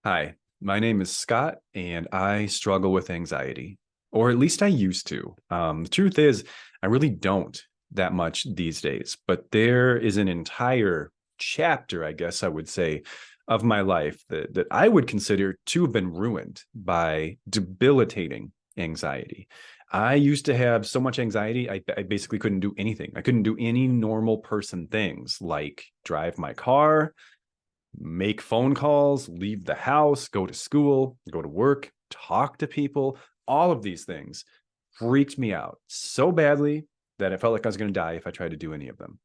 Hi, my name is Scott, and I struggle with anxiety, or at least I used to. The truth is, I really don't that much these days, but there is an entire chapter, I guess I would say, of my life that I would consider to have been ruined by debilitating anxiety. I used to have so much anxiety, I basically couldn't do anything. I couldn't do any normal person things like drive my car, make phone calls, leave the house, go to school, go to work, talk to people. All of these things freaked me out so badly that I felt like I was going to die if I tried to do any of them.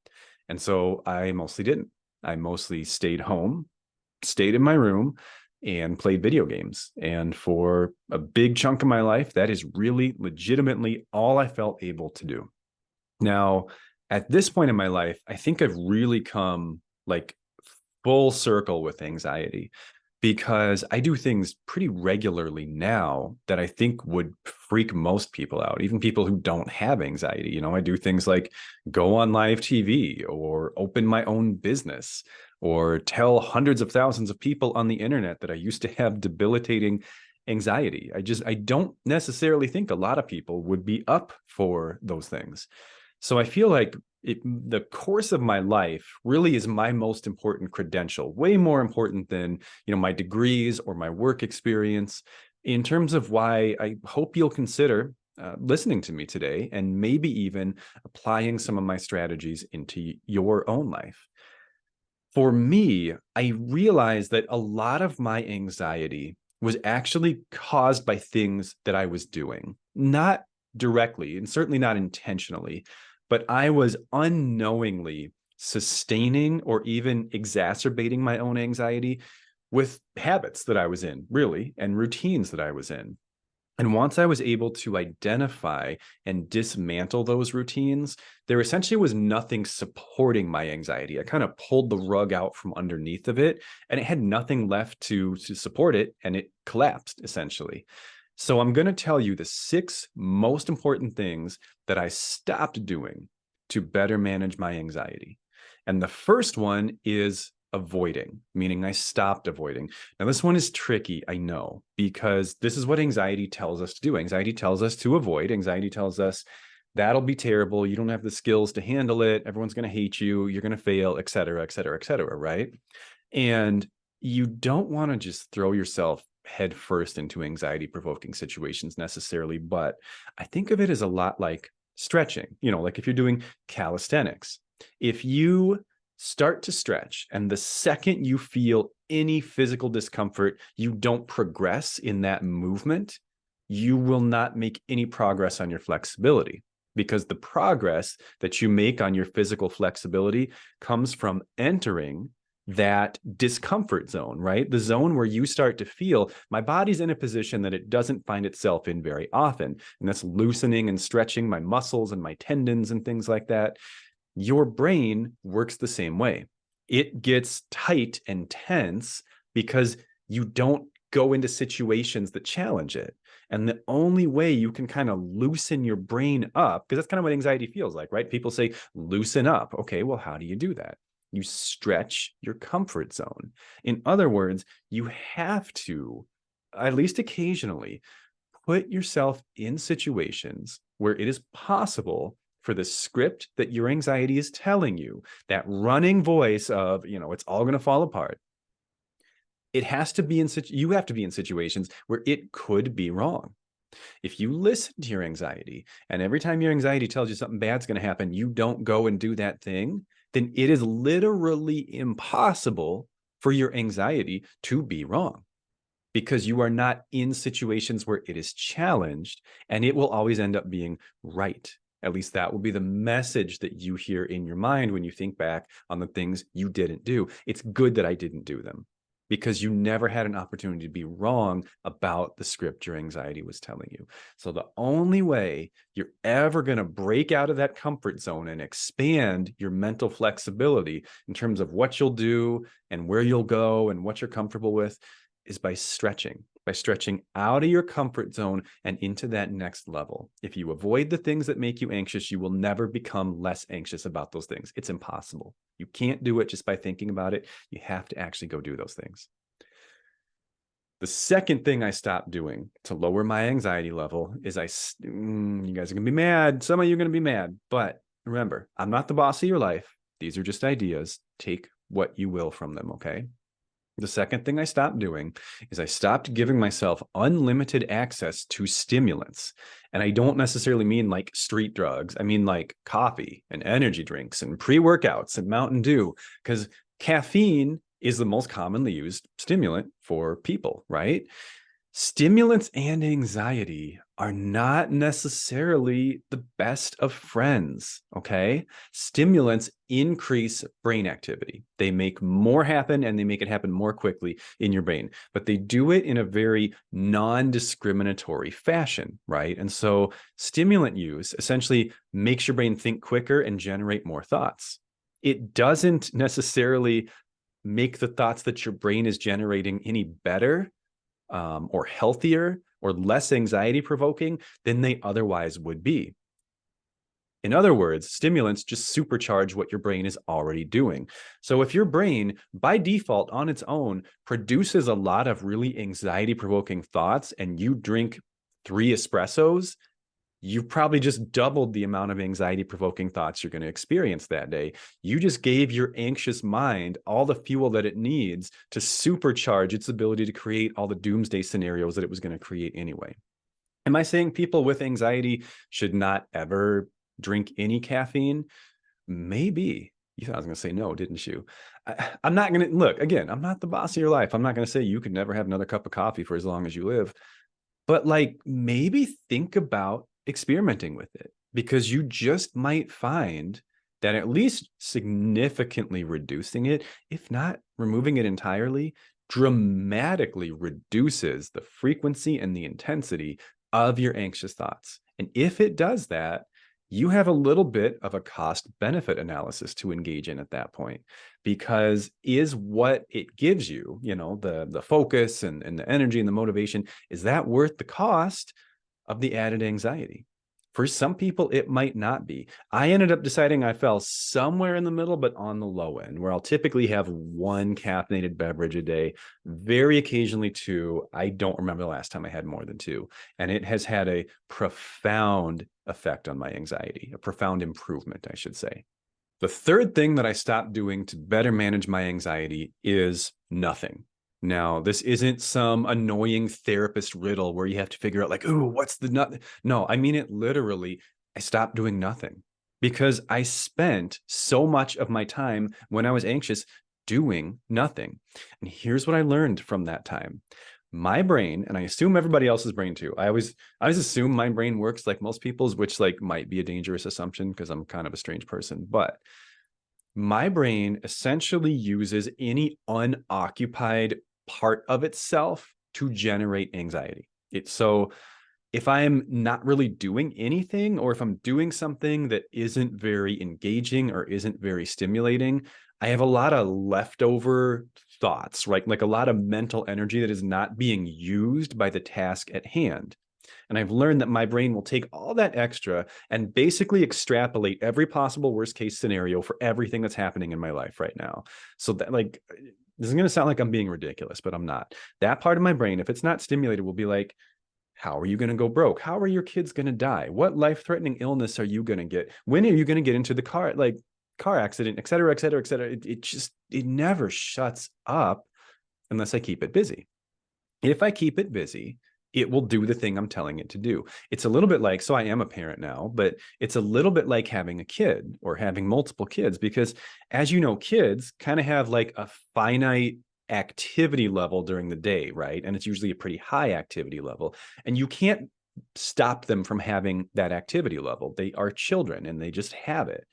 And so I mostly didn't. I mostly stayed home, stayed in my room, and played video games. And for a big chunk of my life, that is really legitimately all I felt able to do. Now, at this point in my life, I think I've really come like full circle with anxiety because I do things pretty regularly now that I think would freak most people out, even people who don't have anxiety. I do things like go on live TV or open my own business or tell hundreds of thousands of people on the internet that I used to have debilitating anxiety. I don't necessarily think a lot of people would be up for those things. So I feel like the course of my life really is my most important credential, way more important than my degrees or my work experience. In terms of why I hope you'll consider listening to me today and maybe even applying some of my strategies into your own life. For me, I realized that a lot of my anxiety was actually caused by things that I was doing, not directly and certainly not intentionally, but I was unknowingly sustaining or even exacerbating my own anxiety with habits that I was in, really, and routines that I was in. And once I was able to identify and dismantle those routines, there essentially was nothing supporting my anxiety. I kind of pulled the rug out from underneath of it, and it had nothing left to support it, and it collapsed essentially. So I'm going to tell you the 6 most important things that I stopped doing to better manage my anxiety. And the first one is avoiding, meaning I stopped avoiding. Now, this one is tricky, I know, because this is what anxiety tells us to do. Anxiety tells us to avoid. Anxiety tells us that'll be terrible. You don't have the skills to handle it. Everyone's going to hate you. You're going to fail, et cetera, et cetera, et cetera, right? And you don't want to just throw yourself head first into anxiety provoking situations necessarily, but I think of it as a lot like stretching, like if you're doing calisthenics. If you start to stretch, and the second you feel any physical discomfort, you don't progress in that movement, you will not make any progress on your flexibility because the progress that you make on your physical flexibility comes from entering that discomfort zone, right? The zone where you start to feel my body's in a position that it doesn't find itself in very often. And that's loosening and stretching my muscles and my tendons and things like that. Your brain works the same way. It gets tight and tense because you don't go into situations that challenge it. And the only way you can kind of loosen your brain up, because that's kind of what anxiety feels like, right? People say, loosen up. Okay, well, how do you do that? You stretch your comfort zone. In other words, you have to, at least occasionally, put yourself in situations where it is possible for the script that your anxiety is telling you, that running voice of, it's all going to fall apart. It has to be you have to be in situations where it could be wrong. If you listen to your anxiety and every time your anxiety tells you something bad's going to happen, you don't go and do that thing, then it is literally impossible for your anxiety to be wrong because you are not in situations where it is challenged and it will always end up being right. At least that will be the message that you hear in your mind when you think back on the things you didn't do. It's good that I didn't do them because you never had an opportunity to be wrong about the script your anxiety was telling you. So the only way you're ever going to break out of that comfort zone and expand your mental flexibility in terms of what you'll do and where you'll go and what you're comfortable with is by stretching out of your comfort zone and into that next level. If you avoid the things that make you anxious, you will never become less anxious about those things. It's impossible. You can't do it just by thinking about it. You have to actually go do those things. The second thing I stopped doing to lower my anxiety level is you guys are going to be mad. Some of you are going to be mad, but remember, I'm not the boss of your life. These are just ideas. Take what you will from them, okay? The second thing I stopped doing is I stopped giving myself unlimited access to stimulants. And I don't necessarily mean like street drugs. I mean like coffee and energy drinks and pre-workouts and Mountain Dew, because caffeine is the most commonly used stimulant for people, right? Stimulants and anxiety are not necessarily the best of friends, okay? Stimulants increase brain activity. They make more happen and they make it happen more quickly in your brain, but they do it in a very non-discriminatory fashion, right? And so stimulant use essentially makes your brain think quicker and generate more thoughts. It doesn't necessarily make the thoughts that your brain is generating any better or healthier or less anxiety provoking than they otherwise would be. In other words, stimulants just supercharge what your brain is already doing. So if your brain, by default on its own, produces a lot of really anxiety provoking thoughts and you drink 3 espressos, you've probably just doubled the amount of anxiety provoking thoughts you're going to experience that day. You just gave your anxious mind all the fuel that it needs to supercharge its ability to create all the doomsday scenarios that it was going to create anyway. Am I saying people with anxiety should not ever drink any caffeine? Maybe. You thought I was going to say no, didn't you? I'm not going to look again. I'm not the boss of your life. I'm not going to say you could never have another cup of coffee for as long as you live. But like maybe think about experimenting with it, because you just might find that at least significantly reducing it, if not removing it entirely, dramatically reduces the frequency and the intensity of your anxious thoughts. And if it does that, you have a little bit of a cost benefit analysis to engage in at that point, because is what it gives you, the focus and the energy and the motivation, is that worth the cost of the added anxiety? For some people, it might not be. I ended up deciding I fell somewhere in the middle, but on the low end, where I'll typically have 1 caffeinated beverage a day, very occasionally 2. I don't remember the last time I had more than 2. And it has had a profound effect on my anxiety, a profound improvement, I should say. The third thing that I stopped doing to better manage my anxiety is nothing. Now, this isn't some annoying therapist riddle where you have to figure out like, ooh, what's the nut? No, I mean it literally. I stopped doing nothing because I spent so much of my time when I was anxious doing nothing. And here's what I learned from that time. My brain, and I assume everybody else's brain too. I always assume my brain works like most people's, which like might be a dangerous assumption because I'm kind of a strange person, but my brain essentially uses any unoccupied part of itself to generate anxiety. So if I'm not really doing anything, or if I'm doing something that isn't very engaging or isn't very stimulating, I have a lot of leftover thoughts, right? Like a lot of mental energy that is not being used by the task at hand. And I've learned that my brain will take all that extra and basically extrapolate every possible worst case scenario for everything that's happening in my life right now. So that like, this is going to sound like I'm being ridiculous, but I'm not. That part of my brain, if it's not stimulated, will be like, how are you going to go broke? How are your kids going to die? What life-threatening illness are you going to get? When are you going to get into the car accident, et cetera, et cetera, et cetera? It never shuts up unless I keep it busy. If I keep it busy, it will do the thing I'm telling it to do. It's a little bit like, so I am a parent now, but it's a little bit like having a kid or having multiple kids, because as you know, kids kind of have like a finite activity level during the day, right? And it's usually a pretty high activity level. And you can't stop them from having that activity level. They are children and they just have it.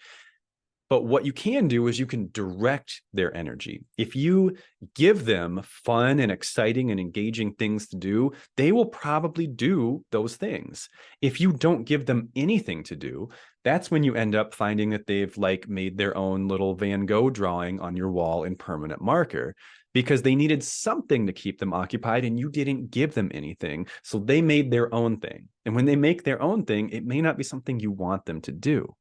But what you can do is you can direct their energy. If you give them fun and exciting and engaging things to do, they will probably do those things. If you don't give them anything to do, that's when you end up finding that they've like made their own little Van Gogh drawing on your wall in permanent marker, because they needed something to keep them occupied and you didn't give them anything. So they made their own thing. And when they make their own thing, it may not be something you want them to do.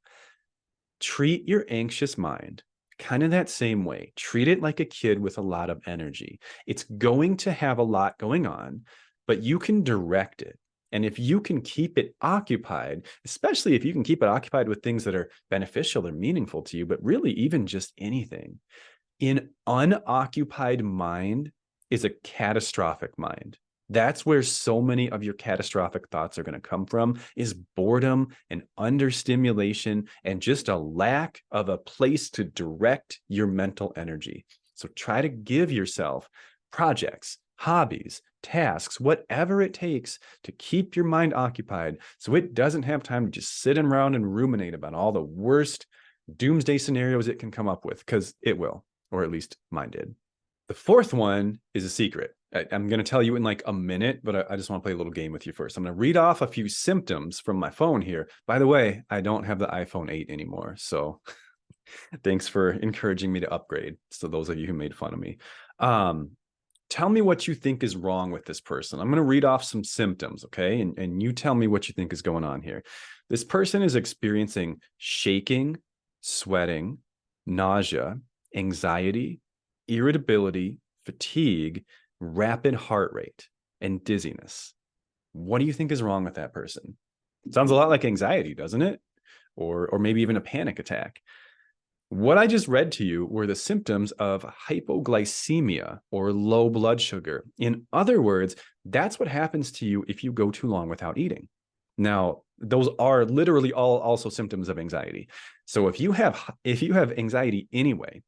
Treat your anxious mind kind of that same way. Treat it like a kid with a lot of energy. It's going to have a lot going on, but you can direct it. And if you can keep it occupied, especially if you can keep it occupied with things that are beneficial or meaningful to you, but really even just anything, an unoccupied mind is a catastrophic mind. That's where so many of your catastrophic thoughts are going to come from, is boredom and understimulation and just a lack of a place to direct your mental energy. So try to give yourself projects, hobbies, tasks, whatever it takes to keep your mind occupied so it doesn't have time to just sit around and ruminate about all the worst doomsday scenarios it can come up with, because it will, or at least mine did. The fourth one is a secret. I'm going to tell you in like a minute, but I just want to play a little game with you first. I'm going to read off a few symptoms from my phone here. By the way, I don't have the iPhone 8 anymore. So thanks for encouraging me to upgrade. So those of you who made fun of me. Tell me what you think is wrong with this person. I'm going to read off some symptoms, okay? And you tell me what you think is going on here. This person is experiencing shaking, sweating, nausea, anxiety, irritability, fatigue, rapid heart rate, and dizziness. What do you think is wrong with that person? Sounds a lot like anxiety, doesn't it? Or maybe even a panic attack. What I just read to you were the symptoms of hypoglycemia or low blood sugar. In other words, that's what happens to you if you go too long without eating. Now, those are literally all also symptoms of anxiety. So if you have anxiety anyway,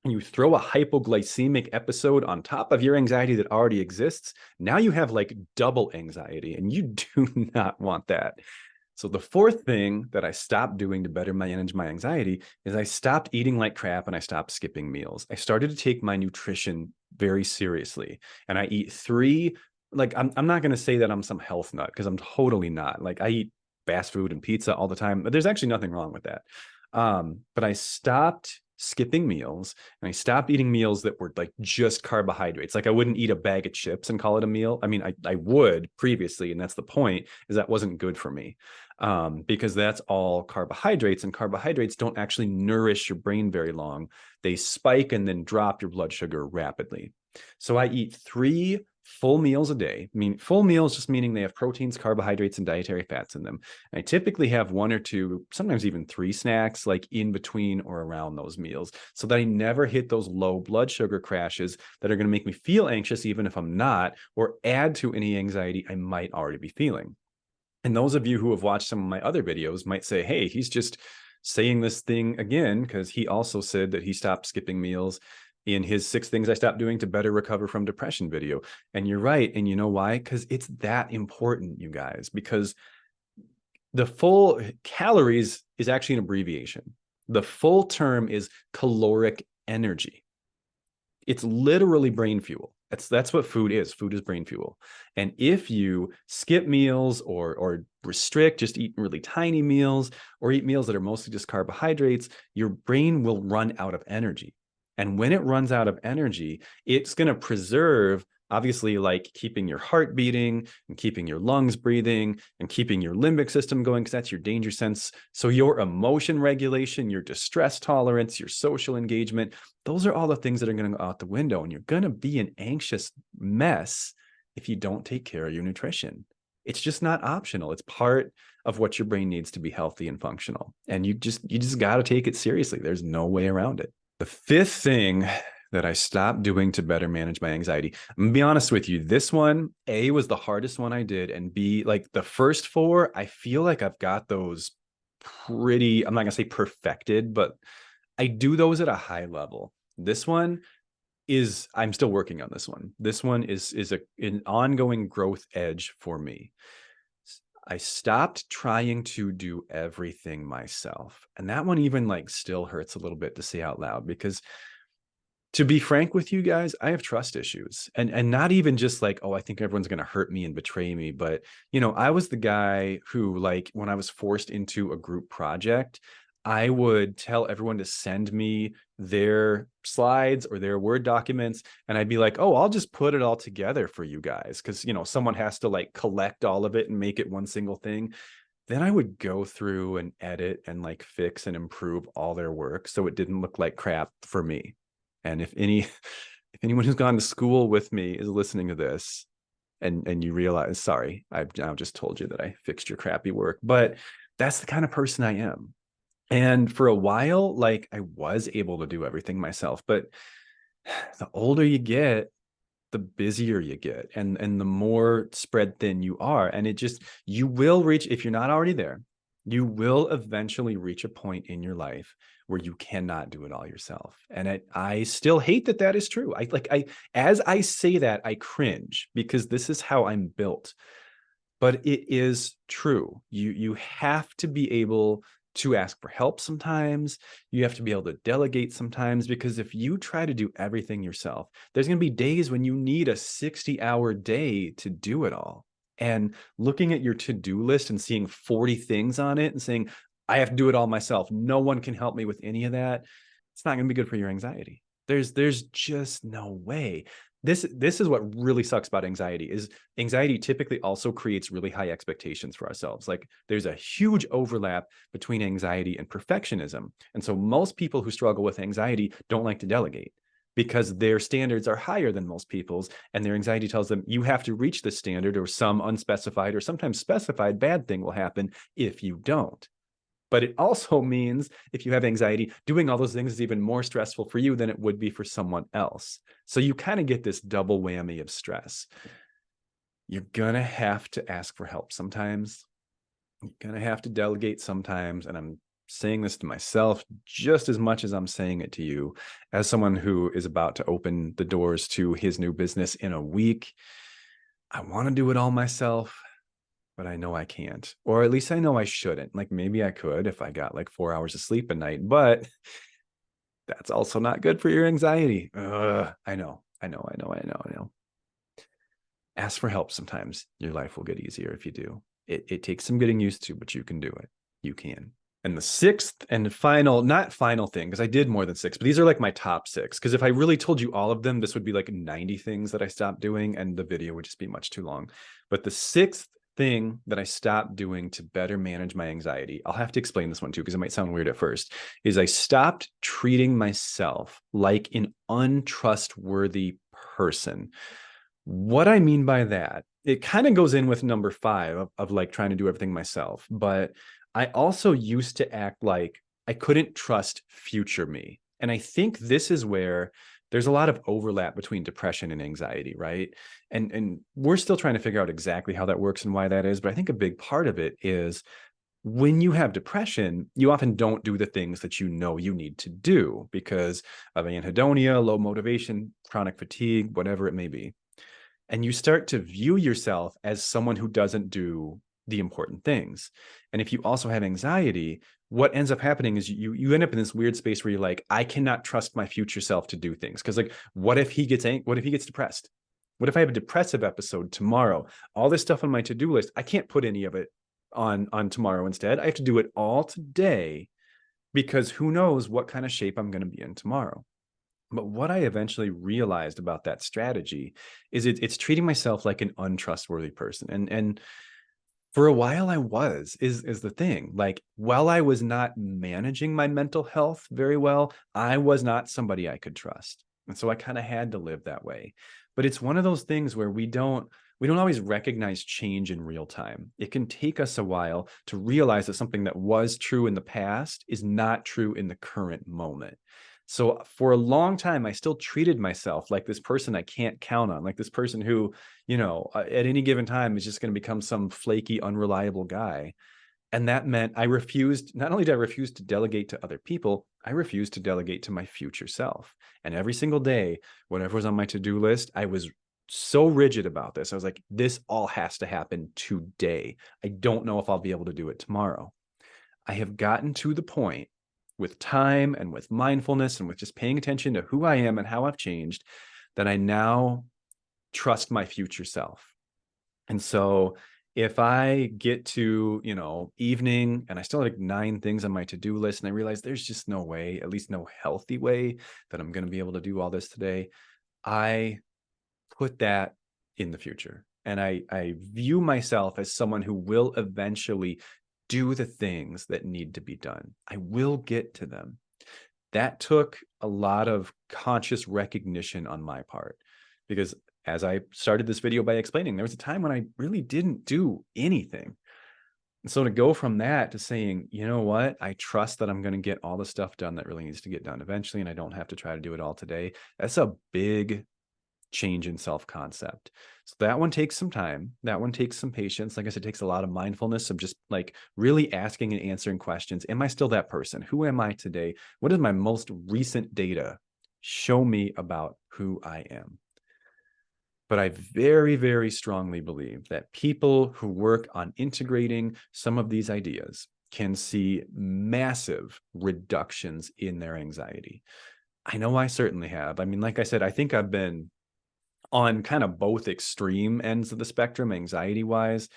and you throw a hypoglycemic episode on top of your anxiety that already exists, now you have like double anxiety, and you do not want that. So the fourth thing that I stopped doing to better manage my anxiety is I stopped eating like crap and I stopped skipping meals. I started to take my nutrition very seriously, and I eat like I'm not going to say that I'm some health nut, because I'm totally not. Like I eat fast food and pizza all the time, but there's actually nothing wrong with that. But I stopped skipping meals, and I stopped eating meals that were like just carbohydrates. Like I wouldn't eat a bag of chips and call it a meal. I mean, I would previously, and that's the point, is that wasn't good for me, because that's all carbohydrates, and carbohydrates don't actually nourish your brain very long. They spike and then drop your blood sugar rapidly. So I eat 3 full meals a day. I mean, full meals just meaning they have proteins, carbohydrates, and dietary fats in them. And I typically have 1 or 2, sometimes even 3 snacks like in between or around those meals, so that I never hit those low blood sugar crashes that are going to make me feel anxious even if I'm not, or add to any anxiety I might already be feeling. And those of you who have watched some of my other videos might say, hey, he's just saying this thing again, because he also said that he stopped skipping meals in his 6 things I stopped doing to better recover from depression video. And you're right. And you know why? Because it's that important, you guys, because the full calories is actually an abbreviation. The full term is caloric energy. It's literally brain fuel. That's what food is. Food is brain fuel. And if you skip meals or restrict, just eat really tiny meals, or eat meals that are mostly just carbohydrates, your brain will run out of energy. And when it runs out of energy, it's going to preserve, obviously, like keeping your heart beating and keeping your lungs breathing and keeping your limbic system going, because that's your danger sense. So your emotion regulation, your distress tolerance, your social engagement, those are all the things that are going to go out the window, and you're going to be an anxious mess if you don't take care of your nutrition. It's just not optional. It's part of what your brain needs to be healthy and functional. And you just got to take it seriously. There's no way around it. The fifth thing that I stopped doing to better manage my anxiety, I'm gonna be honest with you, this one, A, was the hardest one I did, and B, like the first 4, I feel like I've got those pretty, I'm not gonna say perfected, but I do those at a high level. This one is, I'm still working on this one. This one is an ongoing growth edge for me. I stopped trying to do everything myself. And that one even like still hurts a little bit to say out loud, because to be frank with you guys, I have trust issues, and not even just like, oh, I think everyone's going to hurt me and betray me. But, I was the guy who, like, when I was forced into a group project, I would tell everyone to send me their slides or their Word documents. And I'd be like, oh, I'll just put it all together for you guys. Cause someone has to like collect all of it and make it one single thing. then I would go through and edit and like fix and improve all their work so it didn't look like crap for me. And if if anyone who's gone to school with me is listening to this and you realize, sorry, I've now just told you that I fixed your crappy work, but that's the kind of person I am. And for a while, like I was able to do everything myself, but the older you get, the busier you get and the more spread thin you are. And it just, you will reach, if you're not already there, you will eventually reach a point in your life where you cannot do it all yourself. And I still hate that that is true. As I say that, I cringe because this is how I'm built, but it is true. You have to be able to ask for help sometimes. You have to be able to delegate sometimes, because if you try to do everything yourself, there's going to be days when you need a 60-hour day to do it all. And looking at your to-do list and seeing 40 things on it and saying, I have to do it all myself, no one can help me with any of that, it's not going to be good for your anxiety. There's just no way. This is what really sucks about anxiety is anxiety typically also creates really high expectations for ourselves. Like there's a huge overlap between anxiety and perfectionism. And so most people who struggle with anxiety don't like to delegate because their standards are higher than most people's, and their anxiety tells them you have to reach this standard or some unspecified or sometimes specified bad thing will happen if you don't. But it also means if you have anxiety, doing all those things is even more stressful for you than it would be for someone else. So you kind of get this double whammy of stress. You're going to have to ask for help sometimes. You're going to have to delegate sometimes. And I'm saying this to myself just as much as I'm saying it to you, as someone who is about to open the doors to his new business in a week. I want to do it all myself, but I know I can't, or at least I know I shouldn't. Like maybe I could if I got like 4 hours of sleep a night, but that's also not good for your anxiety. I know. Ask for help sometimes. Your life will get easier if you do. It takes some getting used to, but you can do it. You can. And the sixth and final, not final thing, because I did more than six, but these are like my top six. Because if I really told you all of them, this would be like 90 things that I stopped doing, and the video would just be much too long. But the sixth thing that I stopped doing to better manage my anxiety, I'll have to explain this one too, because it might sound weird at first, is I stopped treating myself like an untrustworthy person. What I mean by that, it kind of goes in with number five of like trying to do everything myself. But I also used to act like I couldn't trust future me. And I think this is where there's a lot of overlap between depression and anxiety, right? And we're still trying to figure out exactly how that works and why that is. But I think a big part of it is when you have depression, you often don't do the things that you know you need to do because of anhedonia, low motivation, chronic fatigue, whatever it may be. And you start to view yourself as someone who doesn't do the important things. And if you also have anxiety, what ends up happening is you end up in this weird space where you're like, I cannot trust my future self to do things. Because like, what if he gets what if he gets depressed? What if I have a depressive episode tomorrow? All this stuff on my to-do list, I can't put any of it on tomorrow instead. I have to do it all today because who knows what kind of shape I'm going to be in tomorrow. But what I eventually realized about that strategy is it's treating myself like an untrustworthy person. And for a while I is the thing. Like while I was not managing my mental health very well, I was not somebody I could trust. And so I kind of had to live that way. But it's one of those things where we don't always recognize change in real time. It can take us a while to realize that something that was true in the past is not true in the current moment. So for a long time, I still treated myself like this person I can't count on, like this person who, at any given time is just going to become some flaky, unreliable guy. And that meant I refused, not only did I refuse to delegate to other people, I refused to delegate to my future self. And every single day, whatever was on my to-do list, I was so rigid about this. I was like, this all has to happen today. I don't know if I'll be able to do it tomorrow. I have gotten to the point with time and with mindfulness and with just paying attention to who I am and how I've changed that I now trust my future self. And so if I get to, evening and I still have like 9 things on my to-do list and I realize there's just no way, at least no healthy way that I'm going to be able to do all this today, I put that in the future. And I view myself as someone who will eventually do the things that need to be done. I will get to them. That took a lot of conscious recognition on my part because as I started this video by explaining, there was a time when I really didn't do anything. And so to go from that to saying, you know what, I trust that I'm going to get all the stuff done that really needs to get done eventually, and I don't have to try to do it all today. That's a big change in self-concept. So that one takes some time. That one takes some patience. Like I said, it takes a lot of mindfulness of just like really asking and answering questions. Am I still that person? Who am I today? What does my most recent data show me about who I am? But I very, very strongly believe that people who work on integrating some of these ideas can see massive reductions in their anxiety. I know I certainly have. I mean, like I said, I think I've been on kind of both extreme ends of the spectrum, anxiety wise,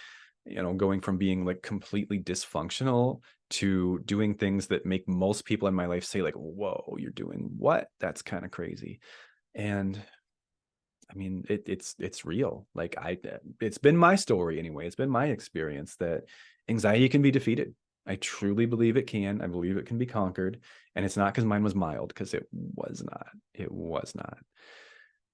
going from being like completely dysfunctional to doing things that make most people in my life say, like, whoa, you're doing what? That's kind of crazy. And I mean, it's real. Like it's been my story anyway. It's been my experience that anxiety can be defeated. I truly believe it can. I believe it can be conquered. And it's not because mine was mild, because it was not. It was not.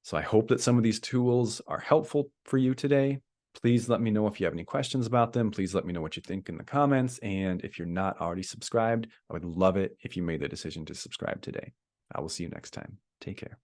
So I hope that some of these tools are helpful for you today. Please let me know if you have any questions about them. Please let me know what you think in the comments. And if you're not already subscribed, I would love it if you made the decision to subscribe today. I will see you next time. Take care.